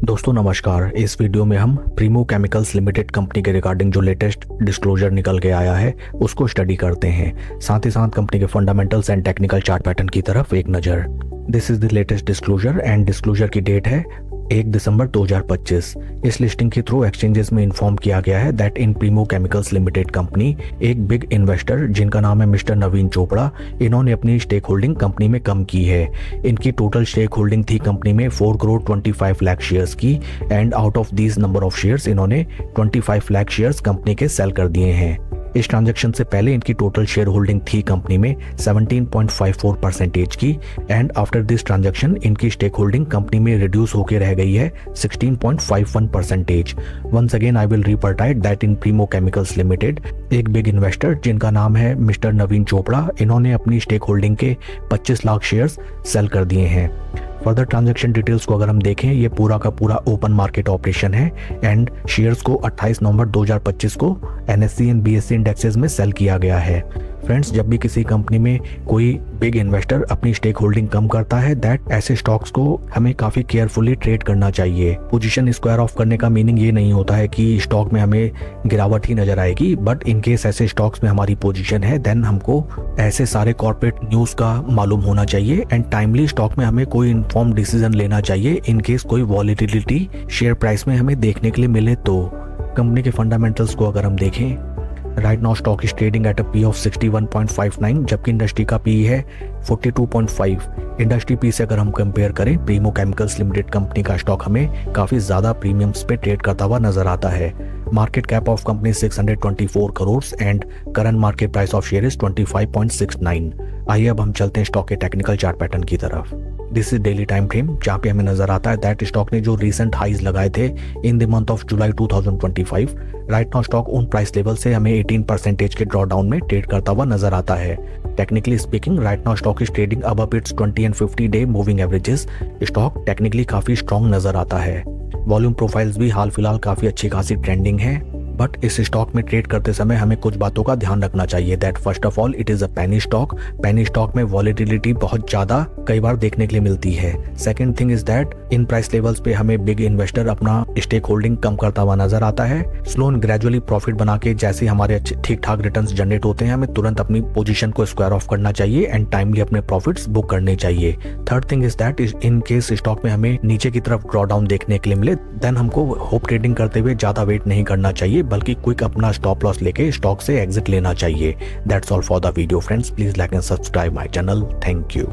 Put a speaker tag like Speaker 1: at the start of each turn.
Speaker 1: दोस्तों नमस्कार। इस वीडियो में हम प्रीमो केमिकल्स लिमिटेड कंपनी के रिगार्डिंग जो लेटेस्ट डिस्क्लोजर निकल के आया है उसको स्टडी करते हैं। साथ ही साथ कंपनी के fundamentals and technical chart pattern की तरफ एक नज़र। This is the latest disclosure and disclosure की डेट है 1 दिसंबर 2025। इस लिस्टिंग के थ्रू एक्सचेंजेस में इन्फॉर्म किया गया है that in Primo chemicals limited company एक बिग इन्वेस्टर जिनका नाम है मिस्टर नवीन चोपड़ा, इन्होंने अपनी स्टेक होल्डिंग कंपनी में कम की है। इनकी टोटल स्टेक होल्डिंग थी कंपनी में 4 करोड़ 25 लाख शेयर्स की and out of these number of shares इन्होंने 25 लाख शेयर्स कंपनी के सेल कर दिए हैं। इस ट्रांजैक्शन से पहले इनकी टोटल शेयर होल्डिंग थी कंपनी में 17.54% की एंड आफ्टर दिस ट्रांजैक्शन इनकी स्टेक होल्डिंग कंपनी में रिड्यूस होकर रह गई है 16.51%। Once again I will repeat that in Primo chemicals limited एक बिग इन्वेस्टर जिनका नाम है मिस्टर नवीन चोपड़ा, इन्होंने अपनी स्टेक होल्डिंग के 25 लाख शेयर्स सेल कर दिए हैं। फर्दर ट्रांजैक्शन डिटेल्स को अगर हम देखें, ये पूरा का पूरा ओपन मार्केट ऑपरेशन है एंड शेयर्स को 28 नवंबर 2025 को NSE एंड BSE इंडेक्सेस में सेल किया गया है। फ्रेंड्स, जब भी किसी कंपनी में कोई बिग इन्वेस्टर अपनी स्टेक होल्डिंग कम करता है दैट ऐसे स्टॉक्स को हमें काफी केयरफुली ट्रेड करना चाहिए। पोजीशन स्क्वायर ऑफ करने का मीनिंग ये नहीं होता है कि स्टॉक में हमें गिरावट ही नजर आएगी, बट इन केस ऐसे स्टॉक्स में हमारी पोजीशन है देन हमको ऐसे सारे कॉर्पोरेट न्यूज का मालूम होना चाहिए एंड टाइमली स्टॉक में हमें कोई इन्फॉर्म डिसीजन लेना चाहिए इन केस कोई वॉलेटिलिटी शेयर प्राइस में हमें देखने के लिए मिले। तो कंपनी के फंडामेंटल्स को अगर हम देखें, right now stock is trading at a P of 61.59 जबकि इंडस्ट्री का पी है 42.5। इंडस्ट्री पी से अगर हम कंपेयर करें, प्रीमो केमिकल्स लिमिटेड कंपनी का स्टॉक हमें काफी ज्यादा प्रीमियम्स पे ट्रेड करता हुआ नजर आता है। Market cap of company 624 crore and current market price of share is 25.69। आइए अब हम चलते हैं स्टॉक के टेक्निकल चार्ट पैटर्न की तरफ। This is daily time frame जहाँ पे हमें नजर आता है दैट स्टॉक ने जो रिसेंट हाइज लगाए थे in the month of July 2025, right now stock उन प्राइस लेवल से हमें 18% के ड्रॉ डाउन में ट्रेड करता हुआ नजर आता है। Technically speaking, right now stock is trading above it's 20 and 50 day moving averages. Stock technically काफी स्ट्रॉन्ग नजर आता है। वॉल्यूम प्रोफाइल्स भी हाल फिलहाल काफी अच्छी खासी ट्रेंडिंग है, बट इस स्टॉक में ट्रेड करते समय हमें कुछ बातों का ध्यान रखना चाहिए that first of all it is a penny stock. Penny stock में वॉलेटिलिटी बहुत ज्यादा कई बार देखने के लिए मिलती है। Second thing is that in price levels पे हमें बिग इन्वेस्टर अपना स्टेक होल्डिंग कम करता हुआ नजर आता है। स्लो एंड ग्रेजुअली प्रॉफिट बना के जैसे हमारे ठीक ठाक रिटर्न्स जनरेट होते हैं हमें तुरंत अपनी पोजीशन को स्क्वायर ऑफ करना चाहिए एंड टाइमली अपने प्रॉफिट्स बुक करने चाहिए। Third thing is that in case stock में हमें नीचे की तरफ ड्रॉ डाउन देखने के लिए मिले देन हमको होप ट्रेडिंग करते हुए ज्यादा वेट नहीं करना चाहिए बल्कि क्विक अपना स्टॉप लॉस लेके स्टॉक से एग्जिट लेना चाहिए। That's all for the video friends. Please like and subscribe my channel. Thank you.